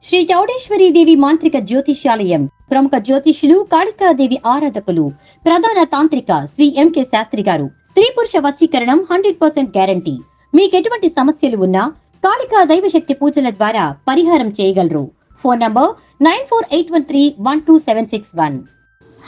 శ్రీ చౌడేశ్వరీదేవి మాంత్రిక జ్యోతిష్యాలయం ప్రముఖ జ్యోతిష్యులు కాళికాదేవి ఆరాధకులు ప్రధాన తాంత్రిక శ్రీ ఎంకే శాస్త్రి గారు. స్త్రీ పురుష వశీకరణం 100% గ్యారంటీ. మీకెటువంటి సమస్యలు ఉన్నా కాళికా దైవశక్తి పూజల ద్వారా పరిహారం చేయగలరు. Phone number 9481312761.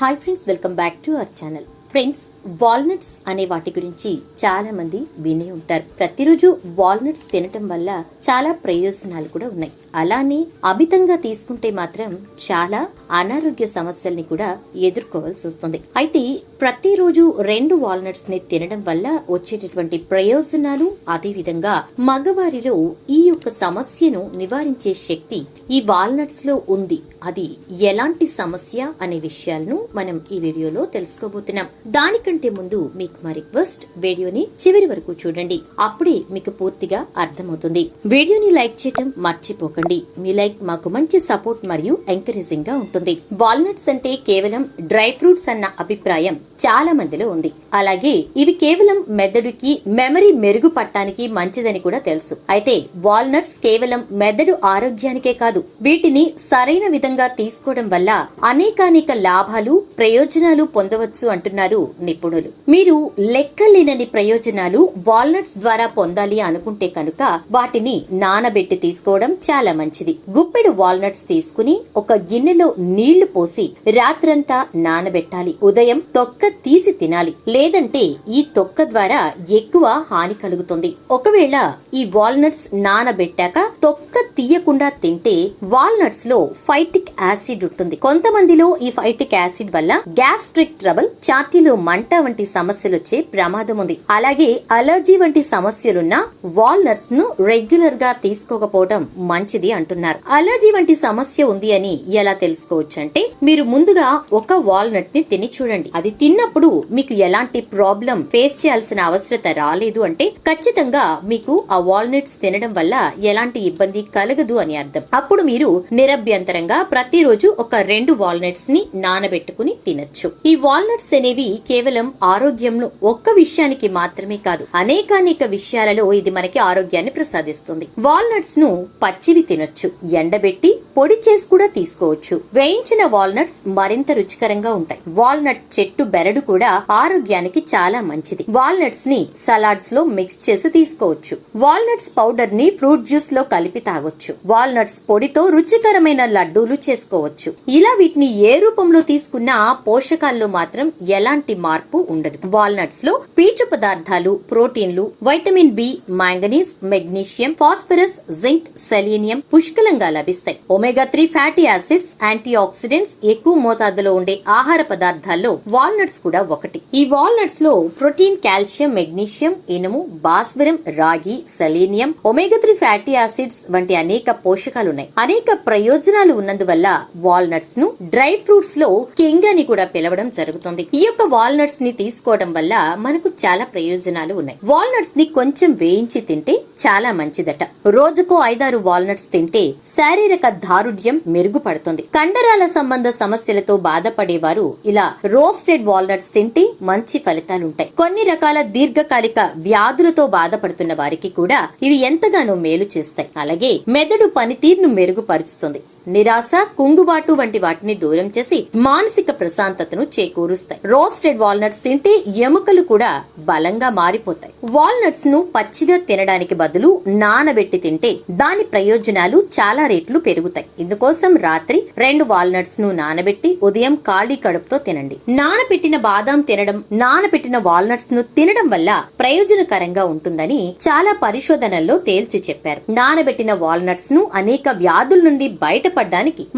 Hi friends, welcome back to our channel. Friends, walnuts అనే వాటి గురించి చాలా మంది విని ఉంటారు. ప్రతిరోజు వాల్నట్స్ తినటం వల్ల చాలా ప్రయోజనాలు కూడా ఉన్నాయి. అలానే అమితంగా తీసుకుంటే మాత్రం చాలా అనారోగ్య సమస్యల్ని కూడా ఎదుర్కోవాల్సి వస్తుంది. అయితే ప్రతిరోజు 2 వాల్నట్స్ ని తినడం వల్ల వచ్చేటటువంటి ప్రయోజనాలు, అదే విధంగా మగవారిలో ఈ యొక్క సమస్యను నివారించే శక్తి ఈ వాల్నట్స్ లో ఉంది. అది ఎలాంటి సమస్య అనే విషయాలను మనం ఈ వీడియోలో తెలుసుకోబోతున్నాం. దానికంటే ముందు మీకు మా రిక్వెస్ట్, వీడియోని చివరి వరకు చూడండి. అప్పుడే మీకు పూర్తిగా అర్థమవుతుంది. వీడియోని లైక్ చేయడం మర్చిపోకండి. మీ లైక్ మాకు మంచి సపోర్ట్ మరియు ఎంకరేజింగ్ గా ఉంటుంది. వాల్నట్స్ అంటే కేవలం డ్రై ఫ్రూట్స్ అన్న అభిప్రాయం చాలా మందిలో ఉంది. అలాగే ఇవి కేవలం మెదడుకి మెమరీ మెరుగుపడటానికి మంచిదని కూడా తెలుసు. అయితే వాల్నట్స్ కేవలం మెదడు ఆరోగ్యానికే కాదు, వీటిని సరైన విధంగా తీసుకోవడం వల్ల అనేకానేక లాభాలు, ప్రయోజనాలు పొందవచ్చు అంటున్నారు నిపుణులు. మీరు లెక్కలేనని ప్రయోజనాలు వాల్నట్స్ ద్వారా పొందాలి అనుకుంటే కనుక వాటిని నానబెట్టి తీసుకోవడం చాలా మంచిది. గుప్పెడు వాల్నట్స్ తీసుకుని ఒక గిన్నెలో నీళ్లు పోసి రాత్రంతా నానబెట్టాలి. ఉదయం తొక్క తీసి తినాలి. లేదంటే ఈ తొక్క ద్వారా ఎక్కువ హాని కలుగుతుంది. ఒకవేళ ఈ వాల్నట్స్ నానబెట్టాక తొక్క తీయకుండా తింటే వాల్నట్స్ లో ఫైటిక్ యాసిడ్ ఉంటుంది. కొంతమందిలో ఈ ఫైటిక్ యాసిడ్ వల్ల గ్యాస్ట్రిక్ ట్రబుల్, ఛాతీలో మంట వంటి సమస్యలు వచ్చే ప్రమాదం ఉంది. అలాగే అలర్జీ వంటి సమస్యలున్న వాల్నట్స్ ను రెగ్యులర్ గా తీసుకోకపోవడం మంచిది అంటున్నారు. అలర్జీ వంటి సమస్య ఉంది అని ఎలా తెలుసుకోవచ్చు అంటే, మీరు ముందుగా ఒక వాల్నట్ ని తిని చూడండి. అది తిన్నప్పుడు మీకు ఎలాంటి ప్రాబ్లం ఫేస్ చేయాల్సిన అవసరత రాలేదు అంటే ఖచ్చితంగా మీకు ఆ వాల్నట్స్ తినడం వల్ల ఎలాంటి ఇబ్బంది కలగదు అని అర్థం. అప్పుడు మీరు నిరభ్యంతరంగా ప్రతిరోజు ఒక 2 వాల్నట్స్ ని నానబెట్టుకుని తినొచ్చు. ఈ వాల్నట్స్ అనేవి కేవలం ఆరోగ్యంలో ఒక్క విషయానికి మాత్రమే కాదు, అనేకానేక విషయాలలో ఇది మనకి ఆరోగ్యాన్ని ప్రసాదిస్తుంది. వాల్నట్స్ ను పచ్చివి తినొచ్చు, ఎండబెట్టి పొడి చేసి కూడా తీసుకోవచ్చు. వేయించిన వాల్నట్స్ మరింత రుచికరంగా ఉంటాయి. వాల్నట్ చెట్టు బెరడు కూడా ఆరోగ్యానికి చాలా మంచిది. వాల్నట్స్ ని సలాడ్స్ లో మిక్స్ చేసి తీసుకోవచ్చు. వాల్నట్స్ పౌడర్ ని ఫ్రూట్ జ్యూస్ లో కలిపి తాగొచ్చు. వాల్నట్స్ పొడితో రుచికరమైన లడ్డూలు చేసుకోవచ్చు. ఇలా వీటిని ఏ రూపంలో తీసుకున్నా పోషకాల్లో మాత్రం ఎలాంటి మార్పు ఉండదు. వాల్నట్స్ లో పీచు పదార్థాలు, ప్రోటీన్లు, vitamin B, manganese, magnesium, phosphorus, zinc, selenium పుష్కలంగా లభిస్తాయి. Omega 3 fatty acids, antioxidants ఎక్కువ మోతాదులో ఉండే ఆహార పదార్థాల్లో వాల్నట్స్ కూడా ఒకటి. ఈ వాల్నట్స్ లో ప్రోటీన్, కాల్షియం, మెగ్నీషియం, ఇనుము, భాస్వరం, రాగి, సెలీనియం, ఒమేగా 3 ఫ్యాటీ యాసిడ్స్ వంటి అనేక పోషకాలున్నాయి. అనేక ప్రయోజనాలు ఉన్నందువల్ల వాల్నట్స్ ను డ్రై ఫ్రూట్స్ లో కింగ్ అని కూడా పిలవడం జరుగుతుంది. ఈ యొక్క వాల్నట్స్ ని తీసుకోవడం వల్ల మనకు చాలా ప్రయోజనాలు ఉన్నాయి. వాల్నట్స్ ని కొంచెం వేయించి తింటే చాలా మంచిదట. రోజుకో 5-6 వాల్నట్స్ తింటే శారీరక దారుఢ్యం మెరుగుపడుతుంది. కండరాల సంబంధ సమస్యలతో బాధపడేవారు ఇలా రోస్టెడ్ వాల్నట్స్ తింటే మంచి ఫలితాలుంటాయి. కొన్ని రకాల దీర్ఘకాలిక వ్యాధులతో బాధపడుతున్న వారికి కూడా ఇవి ఎంతగానో మేలు చేస్తాయి. అలాగే మెదడు పనితీరును మెరుగుపరుచుతుంది. నిరాశ, కుంగుబాటు వంటి వాటిని దూరం చేసి మానసిక ప్రశాంతతను చేకూరుస్తాయి. రోస్టెడ్ వాల్నట్స్ తింటే ఎముకలు కూడా బలంగా మారిపోతాయి. వాల్నట్స్ ను పచ్చిగా తినడానికి బదులు నానబెట్టి తింటే దాని ప్రయోజనాలు చాలా రెట్లు పెరుగుతాయి. ఇందుకోసం రాత్రి 2 వాల్నట్స్ ను నానబెట్టి ఉదయం ఖాళీ కడుపుతో తినండి. నానబెట్టిన బాదాం తినడం, నానబెట్టిన వాల్నట్స్ ను తినడం వల్ల ప్రయోజనకరంగా ఉంటుందని చాలా పరిశోధనల్లో తేల్చి చెప్పారు. నానబెట్టిన వాల్నట్స్ ను అనేక వ్యాధుల నుండి బయటపడడానికి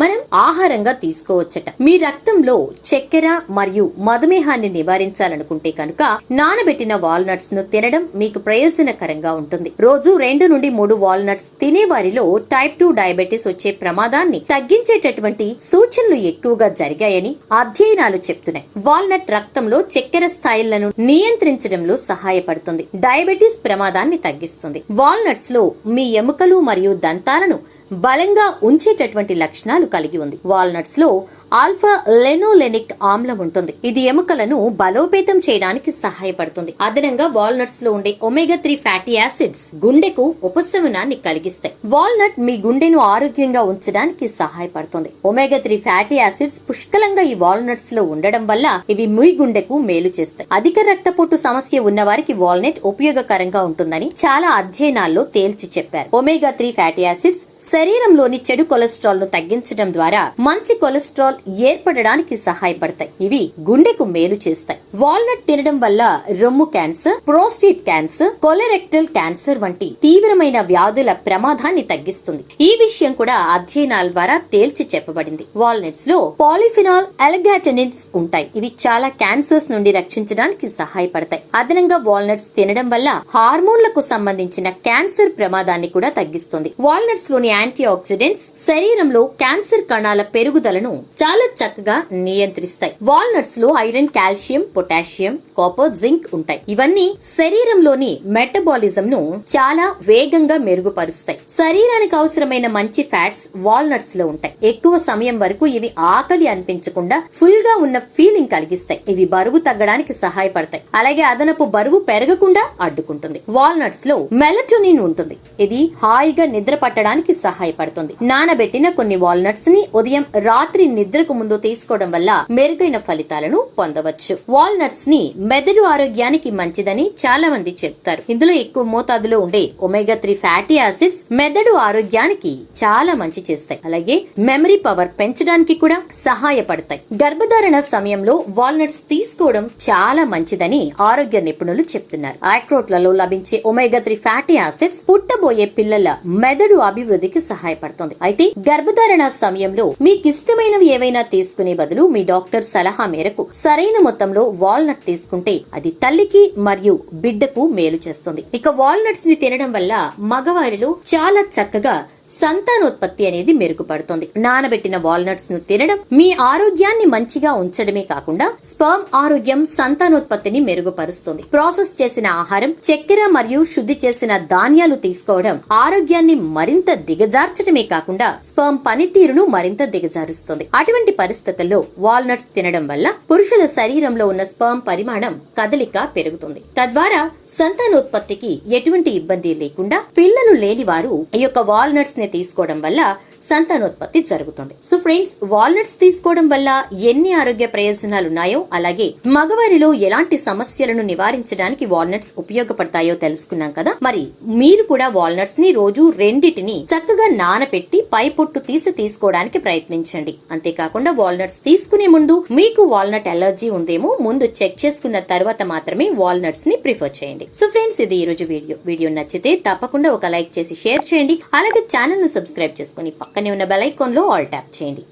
మనం ఆహారంగా తీసుకోవచ్చట. మీ రక్తంలో చక్కెర మరియు మధుమేహాన్ని నివారించాలనుకుంటే కనుక నానబెట్టిన వాల్నట్స్ ను తినడం మీకు ప్రయోజనకరంగా ఉంటుంది. రోజు 2 నుండి 3 వాల్నట్స్ తినే వారిలో టైప్ 2 డయాబెటీస్ వచ్చే ప్రమాదాన్ని తగ్గించేటటువంటి సూచనలు ఎక్కువగా జరిగాయని అధ్యయనాలు చెప్తున్నాయి. వాల్నట్ రక్తంలో చక్కెర స్థాయిలను నియంత్రించడంలో సహాయపడుతుంది. డయాబెటీస్ ప్రమాదాన్ని తగ్గిస్తుంది. వాల్నట్స్ లో మీ ఎముకలు మరియు దంతాలను బలంగా ఉంచేటటువంటి లక్షణాలు కలిగి ఉంది. వాల్నట్స్ లో ఆల్ఫా లెనోలెనిక్ ఆమ్లం ఉంటుంది. ఇది ఎముకలను బలోపేతం చేయడానికి సహాయపడుతుంది. అదనంగా వాల్నట్స్ లో ఉండే ఒమేగా 3 ఫ్యాటీ యాసిడ్స్ గుండెకు ఉపశమనాన్ని కలిగిస్తాయి. వాల్నట్ మీ గుండెను ఆరోగ్యంగా ఉంచడానికి సహాయపడుతుంది. ఒమేగా 3 ఫ్యాటీ యాసిడ్స్ పుష్కలంగా ఈ వాల్నట్స్ లో ఉండడం వల్ల ఇవి మీ గుండెకు మేలు చేస్తాయి. అధిక రక్తపోటు సమస్య ఉన్న వారికి వాల్నట్ ఉపయోగకరంగా ఉంటుందని చాలా అధ్యయనాల్లో తేల్చి చెప్పారు. ఒమేగా 3 ఫ్యాటీ యాసిడ్స్ శరీరంలోని చెడు కొలెస్ట్రాల్ ను తగ్గించడం ద్వారా మంచి కొలెస్ట్రాల్ ఏర్పడడానికి సహాయపడతాయి. ఇవి గుండెకు మేలు చేస్తాయి. వాల్నట్ తినడం వల్ల రొమ్ము క్యాన్సర్, ప్రోస్టేట్ క్యాన్సర్, కొలెరెక్టల్ క్యాన్సర్ వంటి తీవ్రమైన వ్యాధుల ప్రమాదాన్ని తగ్గిస్తుంది. ఈ విషయం కూడా అధ్యయనాల ద్వారా తేల్చి చెప్పబడింది. వాల్నట్స్ లో పాలిఫినాల్, అలగాటనిన్స్ ఉంటాయి. ఇవి చాలా క్యాన్సర్స్ నుండి రక్షించడానికి సహాయపడతాయి. అదనంగా వాల్నట్స్ తినడం వల్ల హార్మోన్లకు సంబంధించిన క్యాన్సర్ ప్రమాదాన్ని కూడా తగ్గిస్తుంది. వాల్నట్స్ లోని యాంటీ ఆక్సిడెంట్స్ శరీరంలో క్యాన్సర్ కణాల పెరుగుదలను చాలా చక్కగా నియంత్రిస్తాయి. వాల్నట్స్ లో iron, calcium, potassium, copper, zinc ఉంటాయి. ఇవన్నీ శరీరంలోని మెటబాలిజం ను చాలా వేగంగా మెరుగుపరుస్తాయి. శరీరానికి అవసరమైన మంచి ఫ్యాట్స్ వాల్నట్స్ లో ఉంటాయి. ఎక్కువ సమయం వరకు ఇవి ఆకలి అనిపించకుండా ఫుల్ గా ఉన్న ఫీలింగ్ కలిగిస్తాయి. ఇవి బరువు తగ్గడానికి సహాయపడతాయి. అలాగే అదనపు బరువు పెరగకుండా అడ్డుకుంటుంది. వాల్నట్స్ లో మెలటోనిన్ ఉంటుంది. ఇది హాయిగా నిద్ర పట్టడానికి సహాయపడుతుంది. నానబెట్టిన కొన్ని వాల్నట్స్ ని ఉదయం, రాత్రి నిద్రకు ముందు తీసుకోవడం వల్ల మెరుగైన ఫలితాలను పొందవచ్చు. వాల్నట్స్ ని మెదడు ఆరోగ్యానికి మంచిదని చాలా మంది చెప్తారు. ఇందులో ఎక్కువ మోతాదులో ఉండే ఒమేగా 3 ఫ్యాటీ యాసిడ్స్ మెదడు ఆరోగ్యానికి చాలా మంచి చేస్తాయి. అలాగే మెమరీ పవర్ పెంచడానికి కూడా సహాయపడతాయి. గర్భధారణ సమయంలో వాల్నట్స్ తీసుకోవడం చాలా మంచిదని ఆరోగ్య నిపుణులు చెప్తున్నారు. ఆక్రోట్లలో లభించే ఒమేగా 3 ఫ్యాటీ యాసిడ్స్ పుట్టబోయే పిల్లల మెదడు అభివృద్ధికి సహాయపడుతుంది. అయితే గర్భధారణ సమయంలో మీకిష్టమైనవి ఏవైనా తీసుకునే బదులు మీ డాక్టర్ సలహా మేరకు సరైన మొత్తంలో వాల్నట్ తీసుకుంటే అది తల్లికి మరియు బిడ్డకు మేలు చేస్తుంది. ఇక వాల్నట్స్ ని తినడం వల్ల మగవారిలో చాలా చక్కగా సంతానోత్పత్తి అనేది మెరుగుపడుతుంది. నానబెట్టిన వాల్నట్స్ ను తినడం మీ ఆరోగ్యాన్ని మంచిగా ఉంచడమే కాకుండా స్పర్మ్ ఆరోగ్యం, సంతానోత్పత్తిని మెరుగుపరుస్తుంది. ప్రాసెస్ చేసిన ఆహారం, చక్కెర మరియు శుద్ధి చేసిన ధాన్యాలు తీసుకోవడం ఆరోగ్యాన్ని మరింత దిగజార్చడమే కాకుండా స్పర్మ్ పనితీరును మరింత దిగజారుస్తుంది. అటువంటి పరిస్థితుల్లో వాల్నట్స్ తినడం వల్ల పురుషుల శరీరంలో ఉన్న స్పర్మ్ పరిమాణం, కదలిక పెరుగుతుంది. తద్వారా సంతానోత్పత్తికి ఎటువంటి ఇబ్బంది లేకుండా పిల్లలు లేని వారు ఈ యొక్క వాల్నట్స్ ని తీసుకోవడం వల్ల సంతానోత్పత్తి జరుగుతుంది. సో ఫ్రెండ్స్, వాల్నట్స్ తీసుకోవడం వల్ల ఎన్ని ఆరోగ్య ప్రయోజనాలు ఉన్నాయో, అలాగే మగవారిలో ఎలాంటి సమస్యలను నివారించడానికి వాల్నట్స్ ఉపయోగపడతాయో తెలుసుకున్నాం కదా. మరి మీరు కూడా వాల్నట్స్ ని రోజు రెండిటిని చక్కగా నానపెట్టి పై పొట్టు తీసి తీసుకోవడానికి ప్రయత్నించండి. అంతేకాకుండా వాల్నట్స్ తీసుకునే ముందు మీకు వాల్నట్ అలర్జీ ఉందేమో ముందు చెక్ చేసుకున్న తర్వాత మాత్రమే వాల్నట్స్ ని ప్రిఫర్ చేయండి. సో ఫ్రెండ్స్, ఇది ఈ రోజు వీడియో నచ్చితే తప్పకుండా ఒక లైక్ చేసి షేర్ చేయండి. అలాగే ఛానల్ ను సబ్స్క్రైబ్ చేసుకుని పక్కనే ఉన్న బెల్ ఐకాన్ లో ఆల్ ట్యాప్ చేయండి.